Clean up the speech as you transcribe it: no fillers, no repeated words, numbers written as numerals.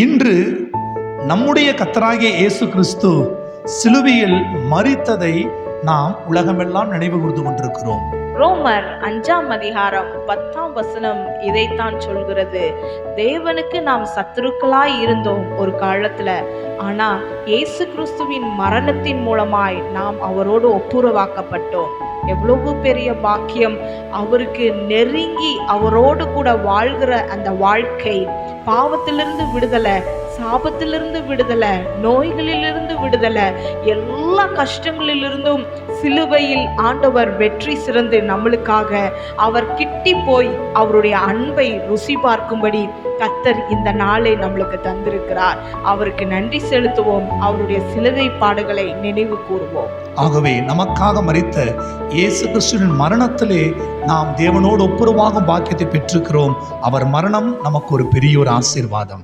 இன்று நம்முடைய கர்த்தராகிய இயேசு கிறிஸ்து சிலுவையில் மரித்ததை நாம் உலகமெல்லாம் நினைவு கூர்ந்து கொண்டிருக்கிறோம். ரோமர் 5:10 இதைத்தான் சொல்கிறது. தேவனுக்கு நாம் சத்துருக்களாய் இருந்தோம் ஒரு காலத்துல, ஆனா இயேசு கிறிஸ்துவின் மரணத்தின் மூலமாய் நாம் அவரோடு ஒப்புரவாக்கப்பட்டோம். எவ்வளவு பெரிய பாக்கியம்! அவருக்கு நெருங்கி அவரோடு கூட வாழ்கிற அந்த வாழ்க்கை, பாவத்திலிருந்து விடுதலை, சாபத்திலிருந்து விடுதலை, நோய்களிலிருந்து விடுதலை, எல்லா கஷ்டங்களிலிருந்தும் சிலுவையில் ஆண்டவர் வெற்றி சிறந்து நம்மளுக்காக அவர் கிட்டி போய் அவருடைய அன்பை ருசி பார்க்கும்படி கர்த்தர் இந்த நாளை நம்மளுக்கு தந்திருக்கிறார். அவருக்கு நன்றி செலுத்துவோம். அவருடைய சிலுவை பாடுகளை நினைவு கூறுவோம். ஆகவே நமக்காக மரித்த இயேசு கிறிஸ்துவின் மரணத்திலே நாம் தேவனோடு ஒப்புரவாகும் பாக்கியத்தை பெற்றிருக்கிறோம். அவர் மரணம் நமக்கு ஒரு பெரிய ஒரு ஆசீர்வாதம்.